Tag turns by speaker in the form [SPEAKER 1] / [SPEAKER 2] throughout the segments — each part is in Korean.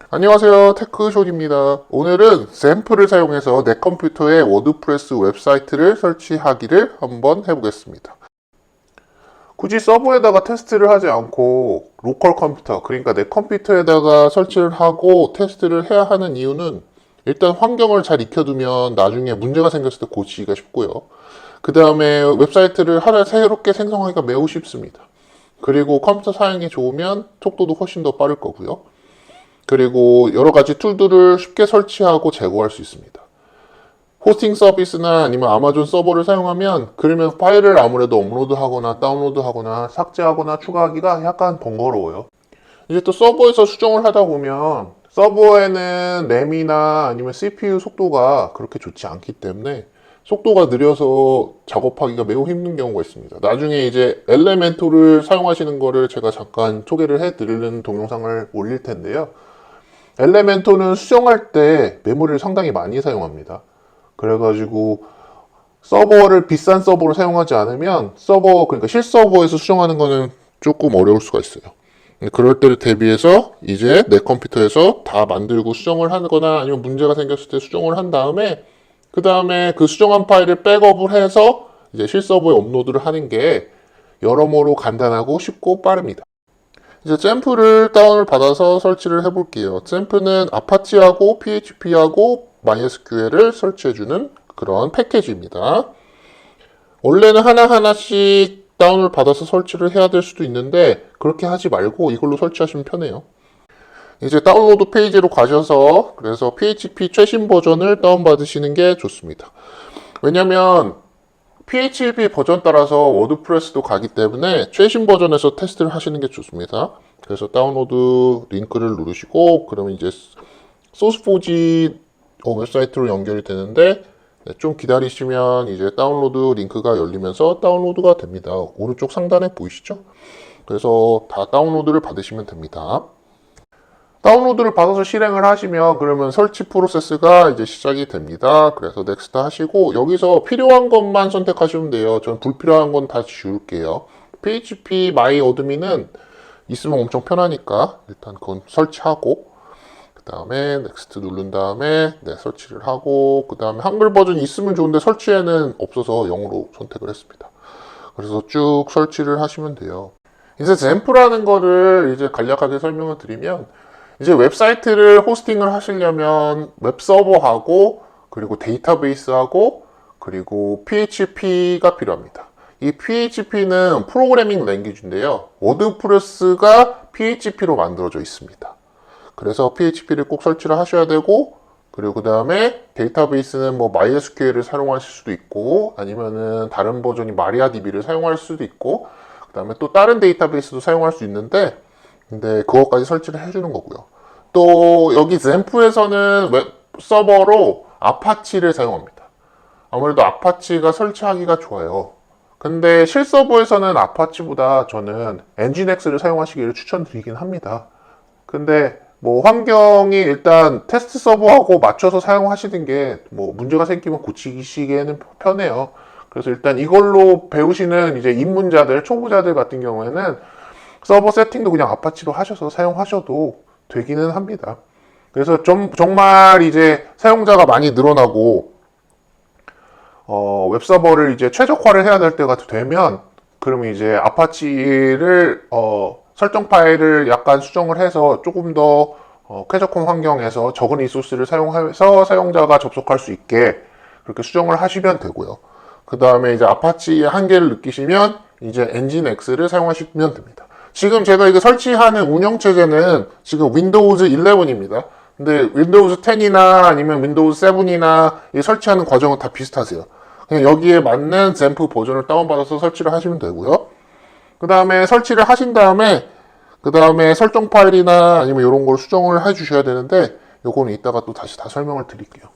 [SPEAKER 1] 안녕하세요, 테크쇼입니다. 오늘은 젬프를 사용해서 내 컴퓨터에 워드프레스 웹사이트를 설치하기를 한번 해보겠습니다. 굳이 서버에다가 테스트를 하지 않고 로컬 컴퓨터, 그러니까 내 컴퓨터에다가 설치를 하고 테스트를 해야 하는 이유는 일단 환경을 잘 익혀두면 나중에 문제가 생겼을 때 고치기가 쉽고요. 그 다음에 웹사이트를 하나 새롭게 생성하기가 매우 쉽습니다. 그리고 컴퓨터 사양이 좋으면 속도도 훨씬 더 빠를 거고요. 그리고 여러 가지 툴들을 쉽게 설치하고 제거할 수 있습니다. 호스팅 서비스나 아니면 아마존 서버를 사용하면 그러면 파일을 아무래도 업로드하거나 다운로드하거나 삭제하거나 추가하기가 약간 번거로워요. 이제 또 서버에서 수정을 하다 보면 서버에는 램이나 아니면 CPU 속도가 그렇게 좋지 않기 때문에 속도가 느려서 작업하기가 매우 힘든 경우가 있습니다. 나중에 이제 엘레멘토를 사용하시는 거를 제가 잠깐 소개를 해드리는 동영상을 올릴 텐데요. 엘레멘토는 수정할 때 메모리를 상당히 많이 사용합니다. 그래가지고 서버를 비싼 서버로 사용하지 않으면 그러니까 실서버에서 수정하는 거는 조금 어려울 수가 있어요. 그럴 때를 대비해서 이제 내 컴퓨터에서 다 만들고 수정을 하거나 아니면 문제가 생겼을 때 수정을 한 다음에 그 다음에 그 수정한 파일을 백업을 해서 이제 실서버에 업로드를 하는 게 여러모로 간단하고 쉽고 빠릅니다. 이제 젬프를 다운을 받아서 설치를 해볼게요. 젬프는 아파치하고 PHP하고 MySQL을 설치해주는 그런 패키지입니다. 원래는 하나하나씩 다운을 받아서 설치를 해야 될 수도 있는데 그렇게 하지 말고 이걸로 설치하시면 편해요. 이제 다운로드 페이지로 가셔서 그래서 PHP 최신 버전을 다운받으시는 게 좋습니다. 왜냐면 PHP 버전 따라서 워드프레스도 가기 때문에 최신 버전에서 테스트를 하시는 게 좋습니다. 그래서 다운로드 링크를 누르시고 그러면 이제 소스포지 웹사이트로 연결이 되는데 좀 기다리시면 이제 다운로드 링크가 열리면서 다운로드가 됩니다. 오른쪽 상단에 보이시죠? 그래서 다 다운로드를 받으시면 됩니다. 다운로드를 받아서 실행을 하시면 그러면 설치 프로세스가 이제 시작이 됩니다. 그래서 넥스트 하시고 여기서 필요한 것만 선택하시면 돼요. 저는 불필요한 건 다 지울게요. PHP MyAdmin은 있으면 엄청 편하니까 일단 그건 설치하고 그 다음에 넥스트 누른 다음에 설치를 하고 그 다음에 한글 버전이 있으면 좋은데 설치에는 없어서 0으로 선택을 했습니다. 그래서 쭉 설치를 하시면 돼요. 이제 젬프라는 거를 이제 간략하게 설명을 드리면 이제 웹사이트를 호스팅을 하시려면 웹서버하고 그리고 데이터베이스하고 그리고 PHP가 필요합니다. 이 PHP는 프로그래밍 랭귀지인데요. 워드프레스가 PHP로 만들어져 있습니다. 그래서 PHP를 꼭 설치를 하셔야 되고 그리고 그 다음에 데이터베이스는 뭐 MySQL을 사용하실 수도 있고 아니면은 다른 버전이 MariaDB를 사용할 수도 있고 그 다음에 또 다른 데이터베이스도 사용할 수 있는데 근데 그것까지 설치를 해주는 거고요. 또 여기 젬프에서는 웹 서버로 아파치를 사용합니다. 아무래도 아파치가 설치하기가 좋아요. 근데 실서버에서는 아파치보다 저는 엔진엑스를 사용하시기를 추천드리긴 합니다. 근데 뭐 환경이 일단 테스트 서버하고 맞춰서 사용하시는 게 뭐 문제가 생기면 고치시기에는 편해요. 그래서 일단 이걸로 배우시는 이제 입문자들, 초보자들 같은 경우에는 서버 세팅도 그냥 아파치로 하셔서 사용하셔도 되기는 합니다. 그래서 정말 이제 사용자가 많이 늘어나고 웹서버를 이제 최적화를 해야 될 때가 되면 그러면 이제 아파치를 설정 파일을 약간 수정을 해서 조금 더 쾌적한 환경에서 적은 리소스를 사용해서 사용자가 접속할 수 있게 그렇게 수정을 하시면 되고요. 그 다음에 이제 아파치의 한계를 느끼시면 이제 엔진X를 사용하시면 됩니다. 지금 제가 이거 설치하는 운영체제는 지금 윈도우즈 11입니다. 근데 윈도우즈 10이나 아니면 윈도우즈 7이나 설치하는 과정은 다 비슷하세요. 그냥 여기에 맞는 젬프 버전을 다운받아서 설치를 하시면 되고요. 그 다음에 설치를 하신 다음에 그 다음에 설정 파일이나 아니면 이런 걸 수정을 해 주셔야 되는데 요거는 이따가 또 다시 다 설명을 드릴게요.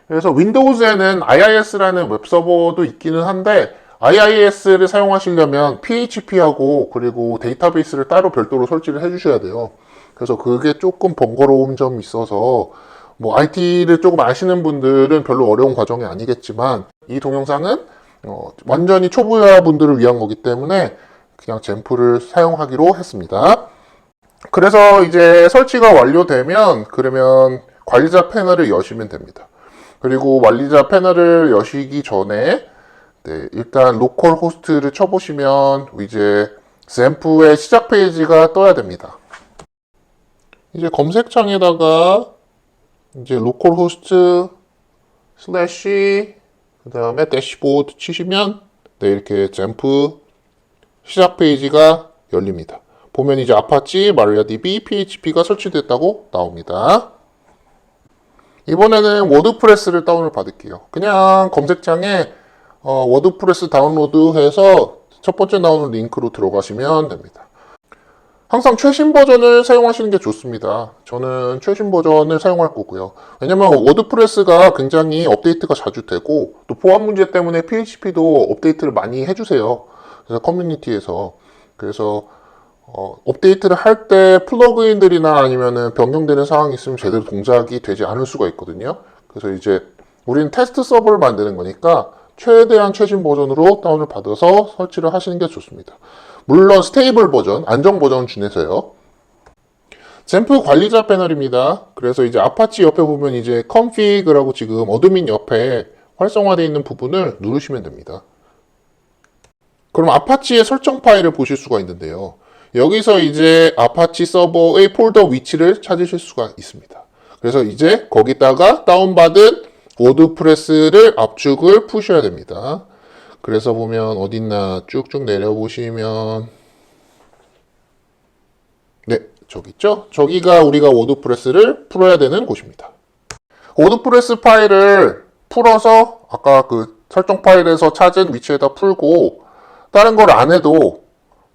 [SPEAKER 1] 그래서 윈도우즈에는 IIS라는 웹서버도 있기는 한데 IIS를 사용하시려면 PHP하고 그리고 데이터베이스를 따로 별도로 설치를 해 주셔야 돼요. 그래서 그게 조금 번거로운 점이 있어서 뭐 IT를 조금 아시는 분들은 별로 어려운 과정이 아니겠지만 이 동영상은 완전히 초보자분들을 위한 거기 때문에 그냥 젬프를 사용하기로 했습니다. 그래서 이제 설치가 완료되면 그러면 관리자 패널을 여시면 됩니다. 그리고 관리자 패널을 여시기 전에 네, 일단 로컬 호스트를 쳐보시면 이제 젬프의 시작 페이지가 떠야 됩니다. 이제 검색창에다가 이제 로컬 호스트 슬래시 그 다음에 대시보드 치시면 네, 이렇게 젬프 시작 페이지가 열립니다. 보면 이제 아파치, 마리아DB, PHP가 설치됐다고 나옵니다. 이번에는 워드프레스를 다운을 받을게요. 그냥 검색창에 워드프레스 다운로드해서 첫 번째 나오는 링크로 들어가시면 됩니다. 항상 최신 버전을 사용하시는 게 좋습니다. 저는 최신 버전을 사용할 거고요. 왜냐면 워드프레스가 굉장히 업데이트가 자주 되고 또 보안 문제 때문에 PHP도 업데이트를 많이 해주세요. 그래서 커뮤니티에서 그래서 업데이트를 할 때 플러그인들이나 아니면은 변경되는 상황이 있으면 제대로 동작이 되지 않을 수가 있거든요. 그래서 이제 우리는 테스트 서버를 만드는 거니까 최대한 최신 버전으로 다운을 받아서 설치를 하시는 게 좋습니다. 물론 스테이블 버전, 안정 버전 중에서요. 젬프 관리자 패널입니다. 그래서 이제 아파치 옆에 보면 이제 config라고 지금 어드민 옆에 활성화되어 있는 부분을 누르시면 됩니다. 그럼 아파치의 설정 파일을 보실 수가 있는데요. 여기서 이제 아파치 서버의 폴더 위치를 찾으실 수가 있습니다. 그래서 이제 거기다가 다운받은 워드프레스를 압축을 푸셔야 됩니다. 그래서 보면 어딨나 쭉쭉 내려보시면 네, 저기 있죠? 저기가 우리가 워드프레스를 풀어야 되는 곳입니다. 워드프레스 파일을 풀어서 아까 그 설정 파일에서 찾은 위치에다 풀고 다른 걸 안 해도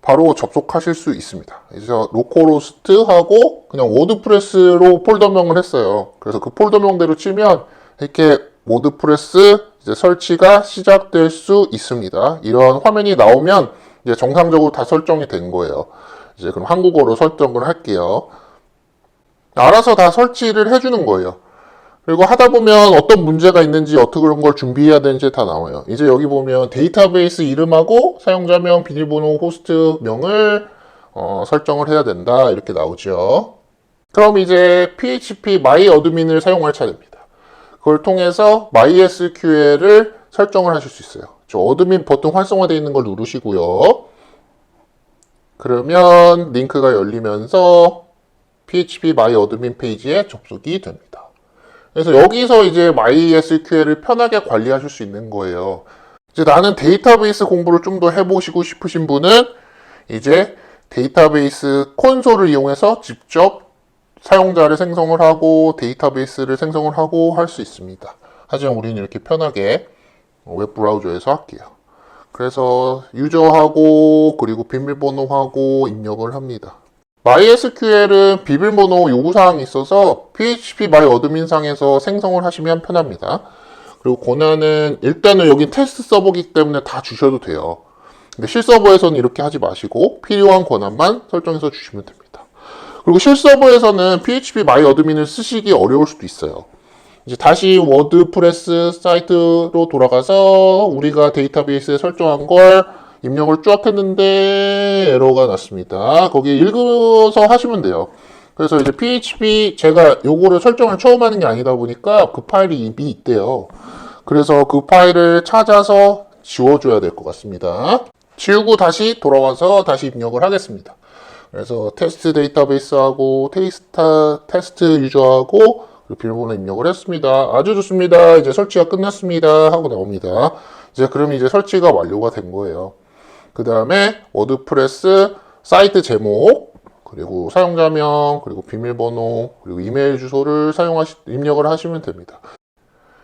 [SPEAKER 1] 바로 접속하실 수 있습니다. 이제 로컬호스트하고 그냥 워드프레스로 폴더명을 했어요. 그래서 그 폴더명대로 치면 이렇게 워드프레스 이제 설치가 시작될 수 있습니다. 이런 화면이 나오면 이제 정상적으로 다 설정이 된 거예요. 이제 그럼 한국어로 설정을 할게요. 알아서 다 설치를 해주는 거예요. 그리고 하다 보면 어떤 문제가 있는지 어떻게 그런 걸 준비해야 되는지 다 나와요. 이제 여기 보면 데이터베이스 이름하고 사용자명, 비밀번호, 호스트명을 설정을 해야 된다 이렇게 나오죠. 그럼 이제 PHP MyAdmin을 사용할 차례입니다. 그걸 통해서 MySQL을 설정을 하실 수 있어요. 저 어드민 버튼 활성화되어 있는 걸 누르시고요. 그러면 링크가 열리면서 PHP MyAdmin 페이지에 접속이 됩니다. 그래서 여기서 이제 MySQL을 편하게 관리하실 수 있는 거예요. 이제 나는 데이터베이스 공부를 좀 더 해보시고 싶으신 분은 이제 데이터베이스 콘솔을 이용해서 직접 사용자를 생성을 하고 데이터베이스를 생성을 하고 할 수 있습니다. 하지만 우리는 이렇게 편하게 웹브라우저에서 할게요. 그래서 유저하고 그리고 비밀번호하고 입력을 합니다. MySQL은 비밀번호 요구사항이 있어서 PHP MyAdmin 상에서 생성을 하시면 편합니다. 그리고 권한은 일단은 여기 테스트 서버이기 때문에 다 주셔도 돼요. 근데 실서버에서는 이렇게 하지 마시고 필요한 권한만 설정해서 주시면 됩니다. 그리고 실서버에서는 PHP MyAdmin을 쓰시기 어려울 수도 있어요. 이제 다시 워드프레스 사이트로 돌아가서 우리가 데이터베이스에 설정한 걸 입력을 쭉 했는데 에러가 났습니다. 거기 읽어서 하시면 돼요. 그래서 이제 PHP 제가 요거를 설정을 처음 하는 게 아니다 보니까 그 파일이 이미 있대요. 그래서 그 파일을 찾아서 지워줘야 될 것 같습니다. 지우고 다시 돌아와서 다시 입력을 하겠습니다. 그래서 테스트 데이터베이스하고 테스트 유저하고 비밀번호 입력을 했습니다. 아주 좋습니다. 이제 설치가 끝났습니다. 하고 나옵니다. 이제 그럼 이제 설치가 완료가 된 거예요. 그 다음에 워드프레스 사이트 제목, 그리고 사용자명, 그리고 비밀번호, 그리고 이메일 주소를 입력을 하시면 됩니다.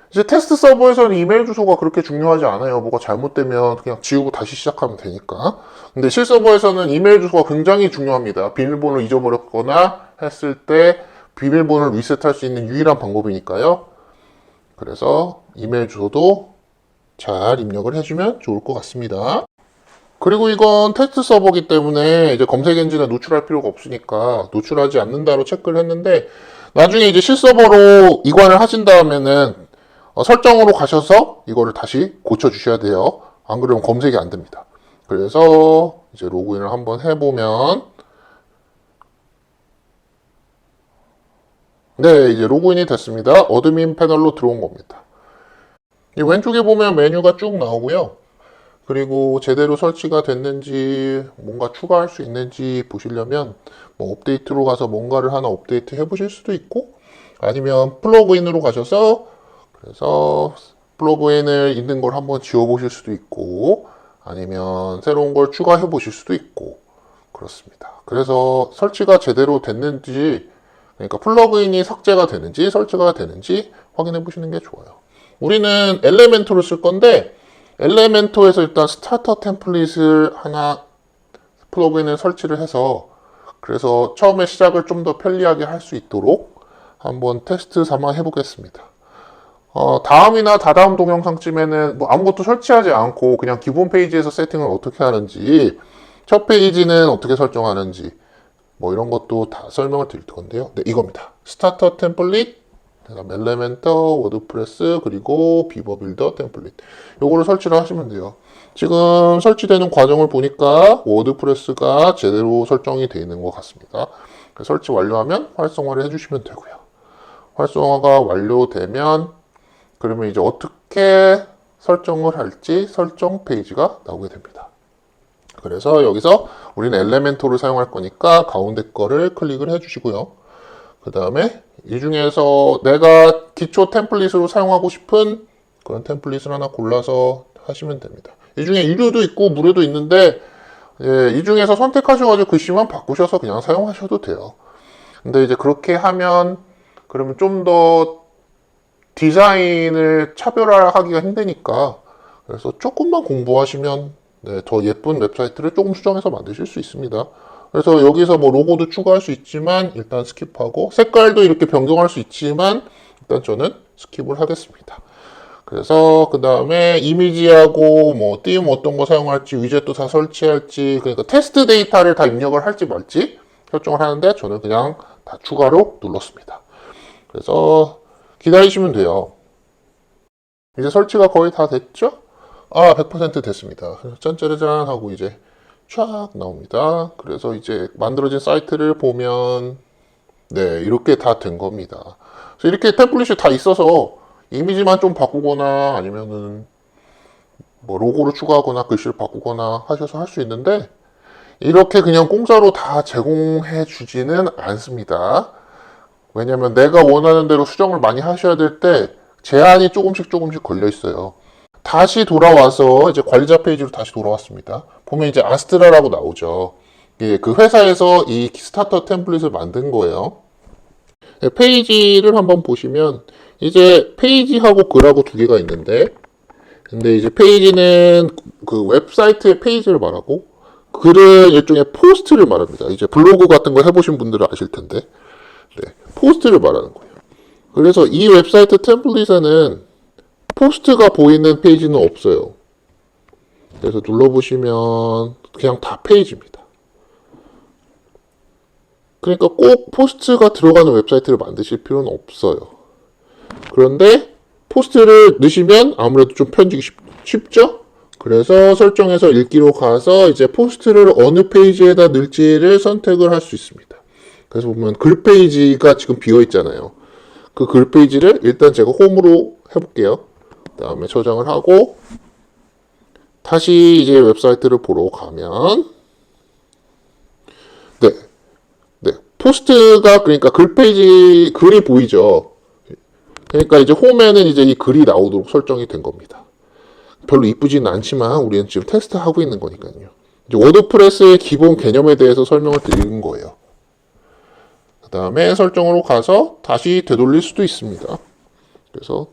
[SPEAKER 1] 이제 테스트 서버에서는 이메일 주소가 그렇게 중요하지 않아요. 뭐가 잘못되면 그냥 지우고 다시 시작하면 되니까. 근데 실서버에서는 이메일 주소가 굉장히 중요합니다. 비밀번호를 잊어버렸거나 했을 때 비밀번호를 리셋할 수 있는 유일한 방법이니까요. 그래서 이메일 주소도 잘 입력을 해주면 좋을 것 같습니다. 그리고 이건 테스트 서버이기 때문에 이제 검색 엔진에 노출할 필요가 없으니까 노출하지 않는다로 체크를 했는데 나중에 이제 실서버로 이관을 하신 다음에는 설정으로 가셔서 이거를 다시 고쳐주셔야 돼요. 안 그러면 검색이 안 됩니다. 그래서 이제 로그인을 한번 해보면 네, 이제 로그인이 됐습니다. 어드민 패널로 들어온 겁니다. 이 왼쪽에 보면 메뉴가 쭉 나오고요. 그리고 제대로 설치가 됐는지 뭔가 추가할 수 있는지 보시려면 뭐 업데이트로 가서 뭔가를 하나 업데이트 해 보실 수도 있고, 아니면 플러그인으로 가셔서 그래서 플러그인을 있는 걸 한번 지워 보실 수도 있고, 아니면 새로운 걸 추가해 보실 수도 있고 그렇습니다. 그래서 설치가 제대로 됐는지, 그러니까 플러그인이 삭제가 되는지 설치가 되는지 확인해 보시는 게 좋아요. 우리는 엘레멘토를 쓸 건데, 엘레멘토에서 일단 스타터 템플릿을 하나 플러그인을 설치를 해서, 그래서 처음에 시작을 좀 더 편리하게 할 수 있도록 한번 테스트 삼아 해보겠습니다. 다음이나 다다음 동영상쯤에는 뭐 아무것도 설치하지 않고 그냥 기본 페이지에서 세팅을 어떻게 하는지, 첫 페이지는 어떻게 설정하는지 뭐 이런 것도 다 설명을 드릴 건데요. 네, 이겁니다. 스타터 템플릿, 엘레멘터, 워드프레스, 그리고 비버 빌더 템플릿. 요거를 설치를 하시면 돼요. 지금 설치되는 과정을 보니까 워드프레스가 제대로 설정이 되어 있는 것 같습니다. 설치 완료하면 활성화를 해주시면 되고요. 활성화가 완료되면 그러면 이제 어떻게 설정을 할지 설정 페이지가 나오게 됩니다. 그래서 여기서 우리는 엘레멘토를 사용할 거니까 가운데 거를 클릭을 해주시고요. 그 다음에 이 중에서 내가 기초 템플릿으로 사용하고 싶은 그런 템플릿을 하나 골라서 하시면 됩니다. 이 중에 유료도 있고 무료도 있는데, 이 중에서 선택하셔가지고 글씨만 바꾸셔서 그냥 사용하셔도 돼요. 근데 이제 그렇게 하면 그러면 좀 더 디자인을 차별화하기가 힘드니까, 그래서 조금만 공부하시면 더 예쁜 웹사이트를 조금 수정해서 만드실 수 있습니다. 그래서 여기서 뭐 로고도 추가할 수 있지만 일단 스킵하고, 색깔도 이렇게 변경할 수 있지만 일단 저는 스킵을 하겠습니다. 그래서 그 다음에 이미지하고 뭐 띄움 어떤 거 사용할지, 위젯도 다 설치할지, 그러니까 테스트 데이터를 다 입력을 할지 말지 설정을 하는데, 저는 그냥 다 추가로 눌렀습니다. 그래서 기다리시면 돼요. 이제 설치가 거의 다 됐죠? 100% 됐습니다. 짠짜르짠 하고 이제 쫙 나옵니다. 그래서 이제 만들어진 사이트를 보면 이렇게 다 된 겁니다. 그래서 이렇게 템플릿이 다 있어서 이미지만 좀 바꾸거나 아니면은 뭐 로고를 추가하거나 글씨를 바꾸거나 하셔서 할 수 있는데, 이렇게 그냥 공짜로 다 제공해 주지는 않습니다. 왜냐면 내가 원하는 대로 수정을 많이 하셔야 될 때 제한이 조금씩 걸려 있어요. 다시 돌아와서 이제 관리자 페이지로 다시 돌아왔습니다. 보면 이제 아스트라라고 나오죠. 그 회사에서 이 스타터 템플릿을 만든 거예요. 페이지를 한번 보시면 이제 페이지하고 글하고 두 개가 있는데, 근데 이제 페이지는 그 웹사이트의 페이지를 말하고, 글은 일종의 포스트를 말합니다. 이제 블로그 같은 거 해보신 분들은 아실 텐데, 포스트를 말하는 거예요. 그래서 이 웹사이트 템플릿에는 포스트가 보이는 페이지는 없어요. 그래서 눌러보시면 그냥 다 페이지입니다. 그러니까 꼭 포스트가 들어가는 웹사이트를 만드실 필요는 없어요. 그런데 포스트를 넣으시면 아무래도 좀 편집이 쉽죠? 그래서 설정해서 읽기로 가서 이제 포스트를 어느 페이지에다 넣을지를 선택을 할 수 있습니다. 그래서 보면 글 페이지가 지금 비어 있잖아요. 그 글 페이지를 일단 제가 홈으로 해볼게요. 그 다음에 저장을 하고 다시 이제 웹사이트를 보러 가면 포스트가, 그러니까 글 페이지 글이 보이죠. 그러니까 이제 홈에는 이제 이 글이 나오도록 설정이 된 겁니다. 별로 이쁘지는 않지만 우리는 지금 테스트하고 있는 거니까요. 이제 워드프레스의 기본 개념에 대해서 설명을 드리는 거예요. 그 다음에 설정으로 가서 다시 되돌릴 수도 있습니다. 그래서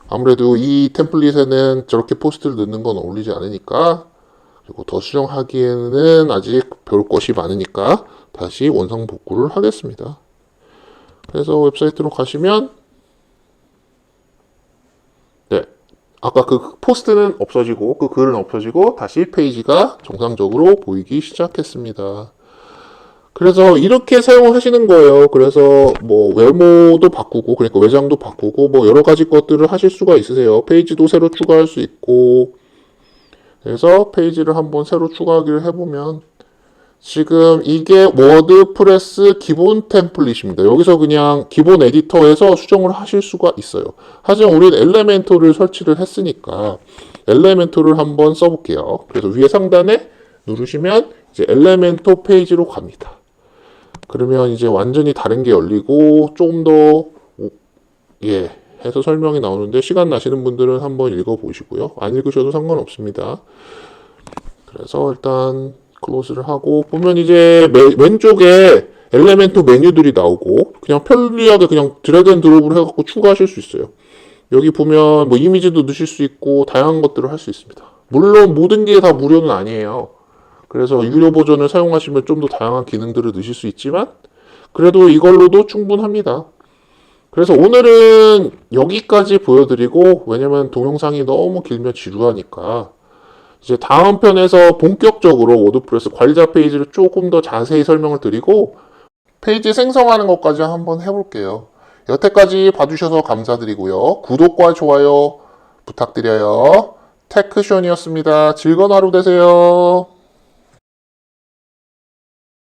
[SPEAKER 1] 아무래도 이 템플릿에는 저렇게 포스트를 넣는 건 어울리지 않으니까, 그리고 더 수정하기에는 아직 배울 것이 많으니까 다시 원상 복구를 하겠습니다. 그래서 웹사이트로 가시면 아까 그 포스트는 없어지고 그 글은 없어지고 다시 페이지가 정상적으로 보이기 시작했습니다. 그래서 이렇게 사용하시는 거예요. 그래서 뭐 외모도 바꾸고, 그러니까 외장도 바꾸고, 뭐 여러 가지 것들을 하실 수가 있으세요. 페이지도 새로 추가할 수 있고. 그래서 페이지를 한번 새로 추가하기를 해보면 지금 이게 워드프레스 기본 템플릿입니다. 여기서 그냥 기본 에디터에서 수정을 하실 수가 있어요. 하지만 우리는 엘레멘토를 설치를 했으니까 엘레멘토를 한번 써볼게요. 그래서 위에 상단에 누르시면 이제 엘레멘토 페이지로 갑니다. 그러면 이제 완전히 다른 게 열리고 좀 더 해서 설명이 나오는데 시간 나시는 분들은 한번 읽어보시고요. 안 읽으셔도 상관없습니다. 그래서 일단 클로즈를 하고 보면 이제 왼쪽에 엘레멘토 메뉴들이 나오고 그냥 편리하게 그냥 드래그 앤 드롭을 해갖고 추가하실 수 있어요. 여기 보면 뭐 이미지도 넣으실 수 있고 다양한 것들을 할 수 있습니다. 물론 모든 게 다 무료는 아니에요. 그래서 유료 버전을 사용하시면 좀 더 다양한 기능들을 넣으실 수 있지만 그래도 이걸로도 충분합니다. 그래서 오늘은 여기까지 보여드리고 왜냐면 동영상이 너무 길면 지루하니까 이제 다음 편에서 본격적으로 워드프레스 관리자 페이지를 조금 더 자세히 설명을 드리고 페이지 생성하는 것까지 한번 해볼게요. 여태까지 봐주셔서 감사드리고요. 구독과 좋아요 부탁드려요. 테크션이었습니다. 즐거운 하루 되세요.